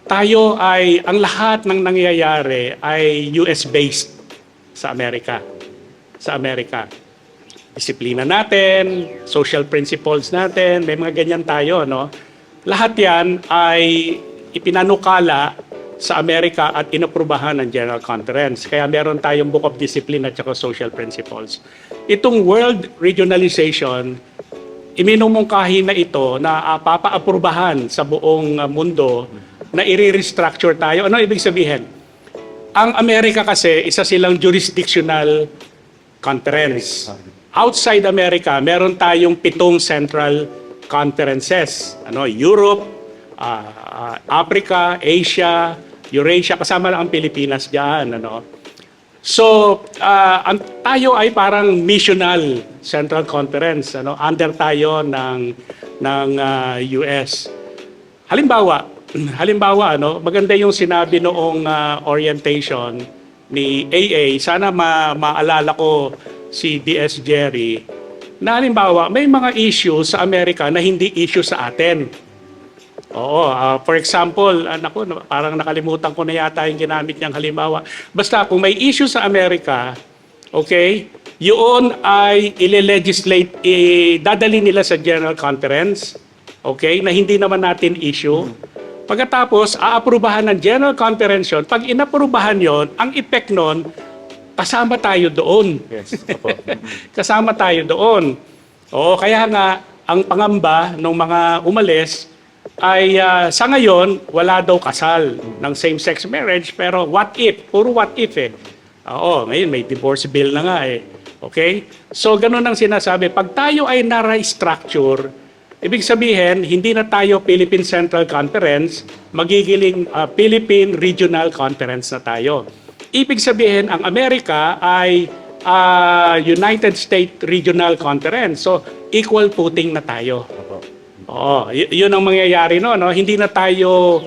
S2: tayo ay, ang lahat ng nangyayari ay US-based sa Amerika. Sa Amerika. Disiplina natin, social principles natin, may mga ganyan tayo, no? Lahat yan ay ipinanukala sa Amerika at inaprubahan ng General Conference. Kaya meron tayong Book of Discipline at saka social principles. Itong World Regionalization, iminumungkahi na ito na papaaprubahan sa buong mundo na i-restructure tayo. Ano ibig sabihin? Ang Amerika kasi, isa silang jurisdictional conference. Outside America, meron tayong 7 central conferences. Europe, Africa, Asia, Eurasia, kasama lang ang Pilipinas diyan, So, tayo ay parang missional Central Conference, under tayo ng US. Halimbawa, maganda yung sinabi noong orientation ni AA. Sana maalala ko si DS Jerry na halimbawa, may mga issue sa Amerika na hindi issue sa atin. Oo, for example, naku, parang nakalimutan ko na yata yung ginamit niyang halimbawa. Basta kung may issue sa Amerika, okay, yun ay ile-legislate, dadali nila sa General Conference, okay, na hindi naman natin issue. Pagkatapos, aaprubahan ng General Conference yun. Pag inaprubahan yon, ang effect nun, kasama tayo doon.
S1: Yes. Opo.
S2: Kasama tayo doon. Oo, kaya nga, ang pangamba ng mga umalis ay sa ngayon, wala daw kasal ng same-sex marriage, pero what if? Puro what if eh. Oo, ngayon may divorce bill na nga eh. Okay? So, ganun ang sinasabi. Pag tayo ay na-restructure, ibig sabihin, hindi na tayo Philippine Central Conference, magiging Philippine Regional Conference na tayo. Ibig sabihin, ang Amerika ay United States Regional Conference. So, equal footing na tayo.
S1: Opo.
S2: Oo, yun ang mangyayari no. Hindi na tayo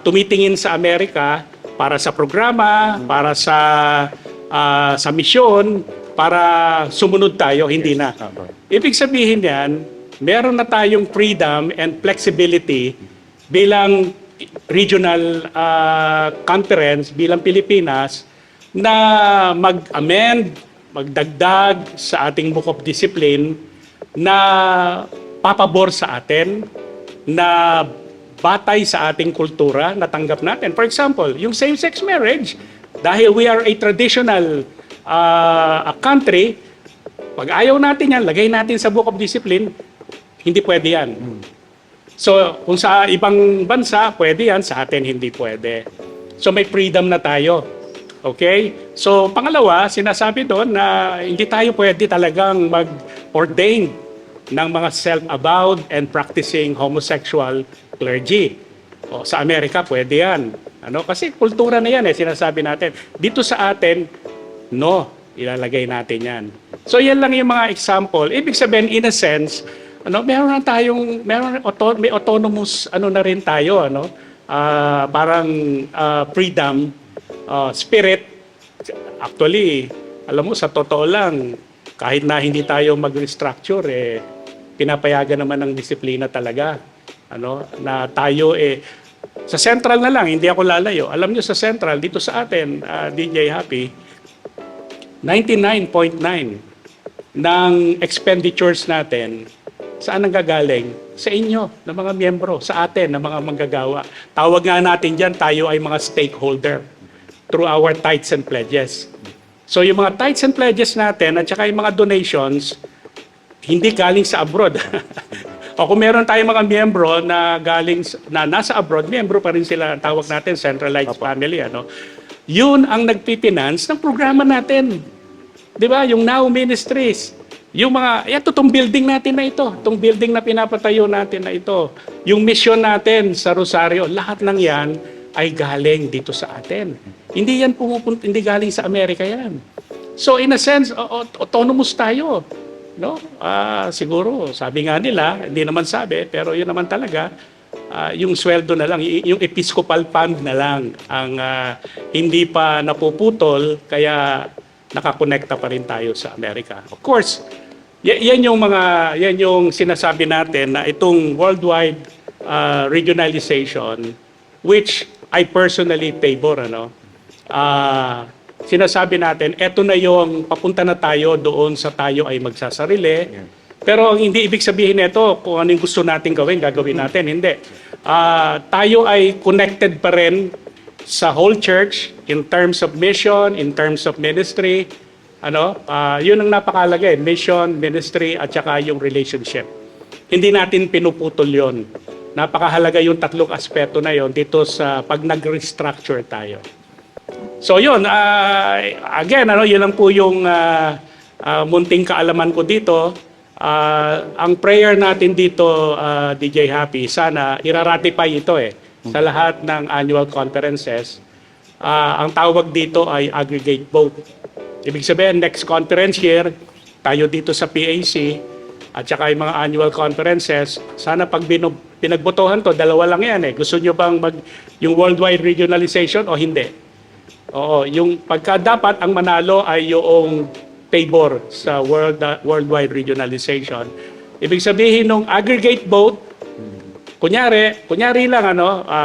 S2: tumitingin sa Amerika para sa programa, para sa misyon, para sumunod tayo, hindi na.
S1: Opo.
S2: Ibig sabihin yan, meron na tayong freedom and flexibility bilang regional conference, bilang Pilipinas, na mag-amend, magdagdag sa ating book of discipline na papabor sa atin, na batay sa ating kultura na tanggap natin. For example, yung same-sex marriage, dahil we are a traditional country, pag ayaw natin yan, lagay natin sa book of discipline, hindi pwede yan. So, kung sa ibang bansa, pwede yan, sa atin hindi pwede. So, may freedom na tayo. Okay? So, pangalawa, sinasabi doon na hindi tayo pwede talagang mag-ordain ng mga self-avowed and practicing homosexual clergy. O, sa Amerika, pwede yan. Kasi kultura na yan, sinasabi natin. Dito sa atin, no, ilalagay natin yan. So, yan lang yung mga example. Ibig sabihin, in a sense, meron na tayong, may autonomous, na rin tayo, parang freedom, spirit. Actually, alam mo, sa totoo lang, kahit na hindi tayo mag-restructure, pinapayagan naman ng disiplina talaga. Na tayo sa Central na lang, hindi ako lalayo. Alam nyo sa Central, dito sa atin, DJ Happy, 99.9 ng expenditures natin, saan ang gagaling? Sa inyo, ng mga miyembro, sa atin, ng mga manggagawa. Tawag nga natin dyan, tayo ay mga stakeholder through our tithes and pledges. So yung mga tithes and pledges natin at saka yung mga donations, hindi galing sa abroad. O kung meron tayong mga miyembro na nasa abroad, miyembro pa rin sila, tawag natin centralized family. Yun ang nagpipinance ng programa natin. Di ba? Yung Now Ministries. Yung itong building natin na ito, itong building na pinapatayo natin na ito, yung mission natin sa Rosario, lahat ng yan ay galing dito sa atin. Hindi yan pumupunta, hindi galing sa Amerika yan. So in a sense, autonomous tayo. Siguro, sabi nga nila, hindi naman sabi, pero yun naman talaga, yung sweldo na lang, yung episcopal fund na lang ang hindi pa napuputol, kaya nakakonekta pa rin tayo sa Amerika. Of course, yan yung sinasabi natin na itong worldwide regionalization, which I personally favor, sinasabi natin, eto na yung papunta na tayo doon sa tayo ay magsasarili. Pero ang hindi ibig sabihin nito, kung ano yung gusto natin gagawin natin. Hindi. Tayo ay connected pa rin sa whole church in terms of mission, in terms of ministry. Yun ang napakalaga mission, ministry, at saka yung relationship. Hindi natin pinuputol yun. Napakahalaga yung tatlong aspeto na yon dito sa pag nag-restructure tayo. So yun, again, yun lang po yung munting kaalaman ko dito. Ang prayer natin dito, DJ Happy, sana ira-ratify ito sa lahat ng annual conferences. Ang tawag dito ay aggregate vote. Ibig sabihin, next conference year, tayo dito sa PAC, at saka yung mga annual conferences, sana pag pinagbotohan to, dalawa lang yan Gusto nyo bang yung worldwide regionalization o hindi? Oo, yung pagka dapat ang manalo ay yung favor sa worldwide regionalization. Ibig sabihin nung aggregate vote, kunyari lang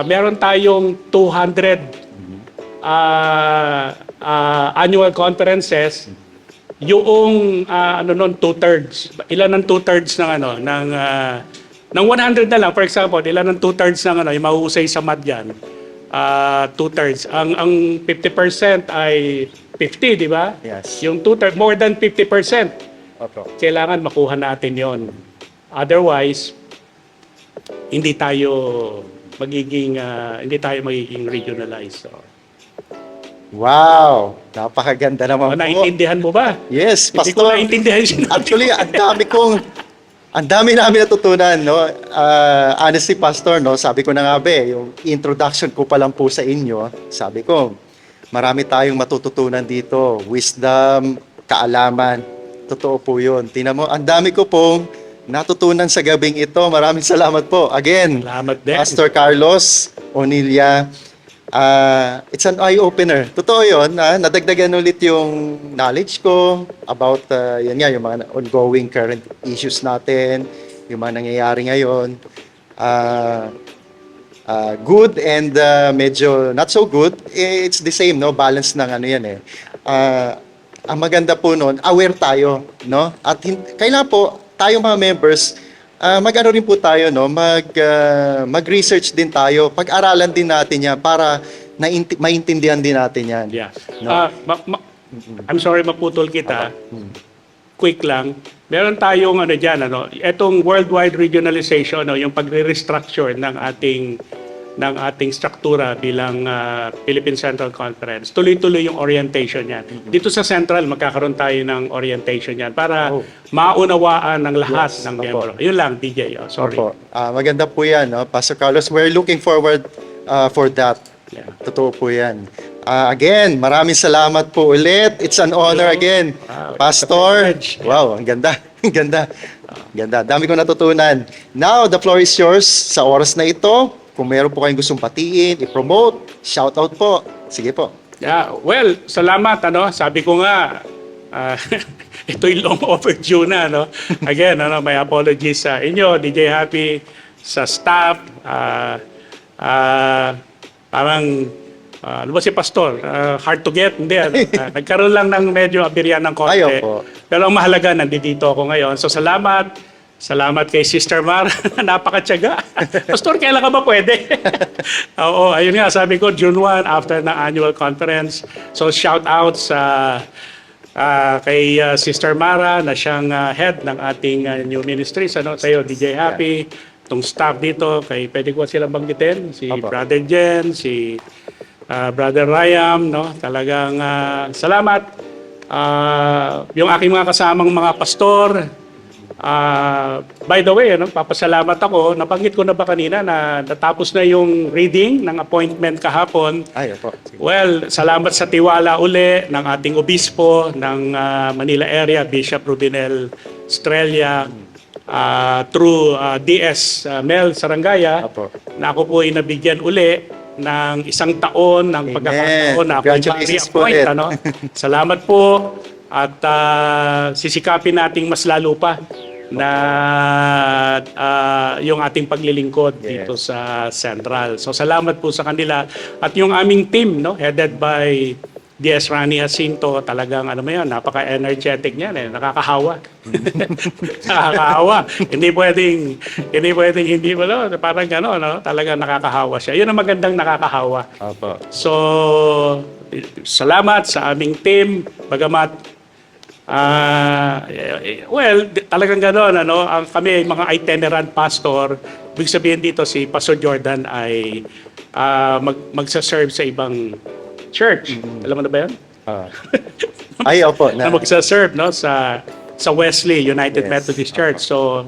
S2: meron tayong 200 annual conferences, yung two-thirds. Ilan ang two-thirds ng 100 na lang, for example, ilan ang two-thirds ng yung mahuhusay sa math yan? Two-thirds. Ang 50% ay 50, di ba?
S1: Yes.
S2: Yung two-thirds, more than 50%.
S1: Opo.
S2: Kailangan makuha natin yon. Otherwise, hindi tayo magiging regionalized. So,
S1: Wow! Napakaganda naman po.
S2: naintindihan mo ba?
S1: Yes,
S2: Hindi ko
S1: Pastor.
S2: naintindihan yung sinabi.
S1: Actually, ang dami namin natutunan, no? Honestly, Pastor, no? Sabi ko na nga yung introduction ko pa lang po sa inyo, sabi ko, marami tayong matututunan dito. Wisdom, kaalaman. Totoo po yun. Tingnan mo, ang dami ko pong natutunan sa gabing ito. Maraming salamat po. Again,
S2: Salamat din.
S1: Pastor Carlos Onilia. It's an eye-opener. Totoo yun, nadagdagan ulit yung knowledge ko about yung mga ongoing current issues natin, yung mga nangyayari ngayon. Good and medyo not so good, it's the same, no? Balance ng yan eh. Ang maganda po noon, aware tayo, no? At kailangan po tayo mga members, mag-ano rin po tayo, no? Mag-research din tayo, pag-aralan din natin yan para maintindihan din natin yan.
S2: Yeah.
S1: No?
S2: I'm sorry maputol kita. Quick lang. Meron tayong etong worldwide regionalization, yung pagre-restructure ng ating struktura bilang Philippine Central Conference. Tuloy-tuloy yung orientation yan. Dito sa Central, magkakaroon tayo ng orientation yan para maunawaan ng lahat ng miyembro. Yun lang, DJ. Sorry.
S1: Opo. Maganda po yan, no? Pastor Carlos. We're looking forward for that.
S2: Yeah.
S1: Totoo po yan. Again, maraming salamat po ulit. It's an honor again.
S2: Wow,
S1: Pastor.
S2: it's a privilege.
S1: Wow, ang ganda. Ang ganda. Ganda. Dami ko natutunan. Now, the floor is yours sa oras na ito. Kung meron po kayong gustong patiin, i-promote, shout out po. Sige po.
S2: Yeah, well, salamat Sabi ko nga ito'y long overdue na Again, my apologies sa inyo, DJ Happy, sa staff, parang ano ba si Pastor? Hard to get, hindi. Nagkaroon lang ng medyo abiryan ng konti.
S1: Ayaw po.
S2: Pero ang mahalaga, nandito ako ngayon. So salamat. Salamat kay Sister Mar. Napakatyaga. Pastor, kailan ka ba pwede? Oo, ayun nga, sabi ko, June 1, after ng annual conference. So shout out kay Sister Mara na siyang head ng ating new ministries. Sa'yo, DJ Happy, itong staff dito, pwede ko silang banggitin, si
S1: Opo.
S2: Brother Jen, si Brother Rayam, talagang salamat. Yung aking mga kasamang mga pastor, by the way, papasalamat ako, nabanggit ko na ba kanina na natapos na yung reading ng appointment kahapon.
S1: Ay, opo. Sige.
S2: Well, salamat sa tiwala uli ng ating obispo ng Manila area, Bishop Rubinel Estrella, through DS Mel Sarangaya,
S1: Opo.
S2: na ako po ay nabigyan uli ng 1 taon ng
S1: Amen.
S2: pagkakataon na ako
S1: Congratulations po
S2: appoint.
S1: ulit.
S2: Salamat po at sisikapin nating mas lalo pa na yung ating paglilingkod dito sa Central. So salamat po sa kanila at yung aming team headed by DS Rani Jacinto, talagang napaka-energetic niyan nakakahawa. Nakakahawa. Hindi pwedeng hindi parang talagang nakakahawa siya. Yun ang magandang nakakahawa.
S1: Opo.
S2: So salamat sa aming team, bagamat talagang gano'n, kami ay mga itinerant pastor. Ibig sabihin dito, si Pastor Jordan ay magsaserve sa ibang church. Alam mo na ba yun?
S1: Ay, opo.
S2: Na magsaserve sa Wesley United
S1: Yes.
S2: Methodist Church. So,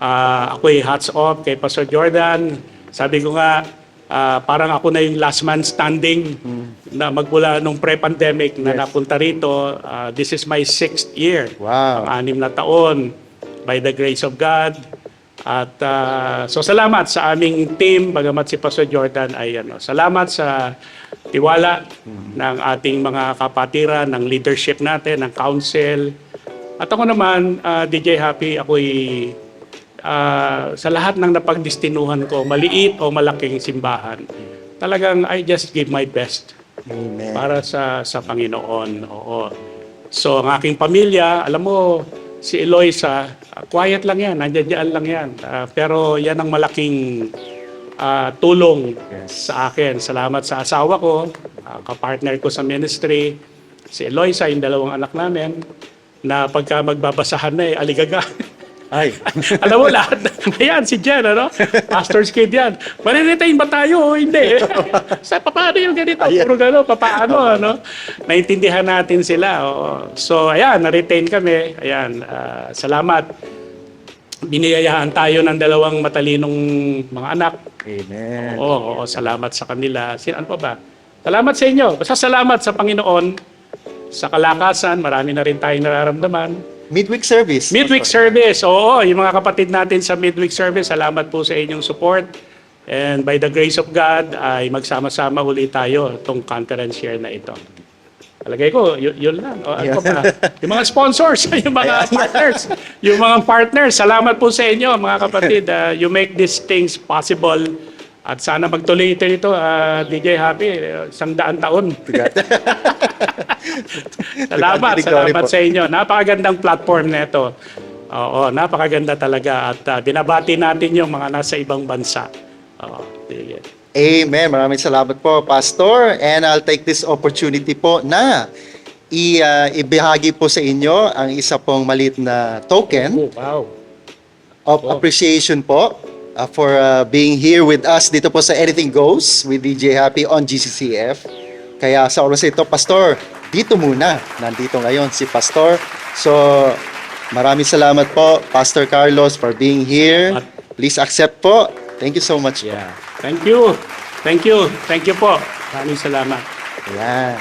S2: ako'y hats off kay Pastor Jordan. Sabi ko nga, parang ako na yung last man standing na magmula nung pre-pandemic na napunta rito. This is my 6th year.
S1: Wow.
S2: Ang 6 na taon by the grace of God. At so salamat sa aming team, bagamat si Pastor Jordan ay salamat sa tiwala ng ating mga kapatiran, ng leadership natin, ng council. At ako naman, DJ Happy, ako'y sa lahat ng napagdistinuhan ko, maliit o malaking simbahan, talagang I just give my best
S1: Amen.
S2: para sa Panginoon. Oo. So, ang aking pamilya, alam mo, si Eloisa, quiet lang yan, nandiyan lang yan. Pero yan ang malaking tulong sa akin. Salamat sa asawa ko, kapartner ko sa ministry, si Eloisa, yung dalawang anak namin, na pagka magbabasahan na aligaga.
S1: Ay.
S2: Alam mo lahat. Ayan, si Jen, ano? Pastor's kid yan. Mariretain ba tayo o hindi? Sa paano yung ganito? Puro gano'n, papaano, ano? Naintindihan natin sila. Oo. So, ayan, na-retain kami. Ayan, salamat. Biniyayaan tayo ng dalawang matalinong mga anak.
S1: Amen.
S2: Oo, salamat sa kanila. Ano pa ba? Salamat sa inyo. Basta salamat sa Panginoon. Sa kalakasan, marami na rin tayong nararamdaman.
S1: Midweek service.
S2: Midweek service, oo. Yung mga kapatid natin sa midweek service, salamat po sa inyong support. And by the grace of God, ay magsama-sama uli tayo itong conference year na ito. Talagay ko, yun lang. O, ano pa? Yung mga sponsors, yung mga partners. Yung mga partners, salamat po sa inyo, mga kapatid. You make these things possible. At sana magtuloy ito, DJ Happy, 100 taon. Salamat sa inyo. Napakagandang platform na ito. Oo, napakaganda talaga. At binabati natin yung mga nasa ibang bansa. Oo, sige.
S1: Amen. Maraming salamat po, Pastor. And I'll take this opportunity po na ibahagi po sa inyo ang isa pong maliit na token
S2: Oh, wow.
S1: of appreciation po for being here with us dito po sa Anything Goes with DJ Happy on GCCF. Kaya sa oras ito, Pastor, dito muna. Nandito ngayon si Pastor. So, maraming salamat po, Pastor Carlos, for being here. Please accept po. Thank you so much.
S2: Yeah. Thank you. Thank you. Thank you po. Maraming salamat.
S1: Ayan.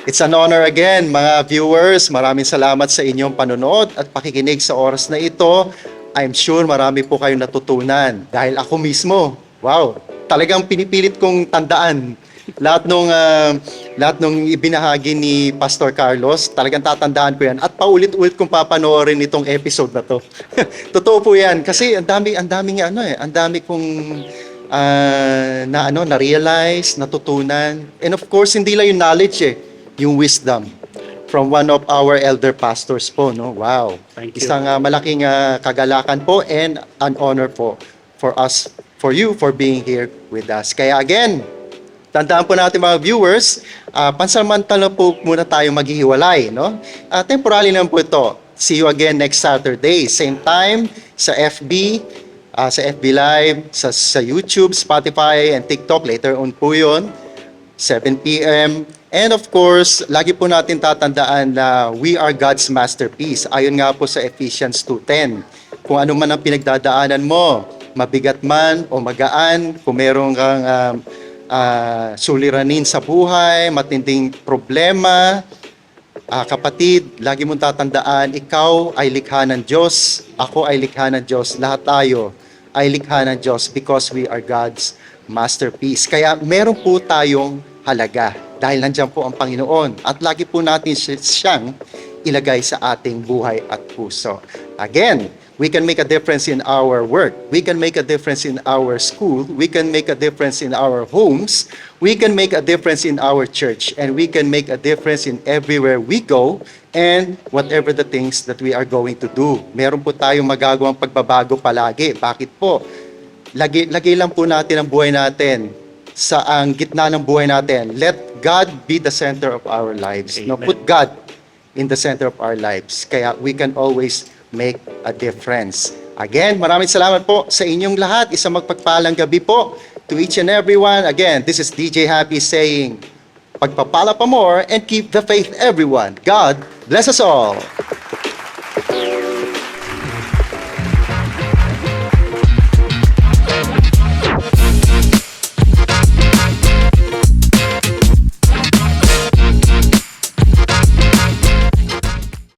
S1: It's an honor again, mga viewers. Maraming salamat sa inyong panonood at pakikinig sa oras na ito. I'm sure marami po kayong natutunan dahil ako mismo, wow, talagang pinipilit kong tandaan lahat nung ibinahagi ni Pastor Carlos. Talagang tatandaan ko yan at paulit-ulit kong papanoorin itong episode na to. Totoo po yan kasi ang dami kong na-realize, natutunan. And of course, hindi lang yung knowledge yung wisdom from one of our elder pastors po, no? Wow.
S2: Thank you.
S1: Isang malaking kagalakan po and an honor po for us, for you, for being here with us. Kaya again, tandaan po natin mga viewers, pansamantala po muna tayo maghihiwalay, no? Temporary naman po ito. See you again next Saturday, same time sa FB, sa FB Live, sa YouTube, Spotify, and TikTok. Later on po yun, 7 p.m. And of course, lagi po natin tatandaan na we are God's masterpiece. Ayon nga po sa Ephesians 2:10. Kung ano man ang pinagdadaanan mo, mabigat man o magaan, kung meron kang suliranin sa buhay, matinding problema, kapatid, lagi mong tatandaan, ikaw ay likha ng Diyos, ako ay likha ng Diyos, lahat tayo ay likha ng Diyos because we are God's masterpiece. Kaya meron po tayong halaga dahil nandiyan po ang Panginoon at lagi po natin siyang ilagay sa ating buhay at puso. Again, we can make a difference in our work. We can make a difference in our school. We can make a difference in our homes. We can make a difference in our church. And we can make a difference in everywhere we go and whatever the things that we are going to do. Meron po tayong magagawang pagbabago palagi. Bakit po? Lagay lang po natin ang buhay natin sa ang gitna ng buhay natin. Let God be the center of our lives. No, put God in the center of our lives. Kaya we can always make a difference. Again, maraming salamat po sa inyong lahat. Isang magpagpalang gabi po to each and everyone. Again, this is DJ Happy saying, pagpapala pa more and keep the faith everyone. God bless us all.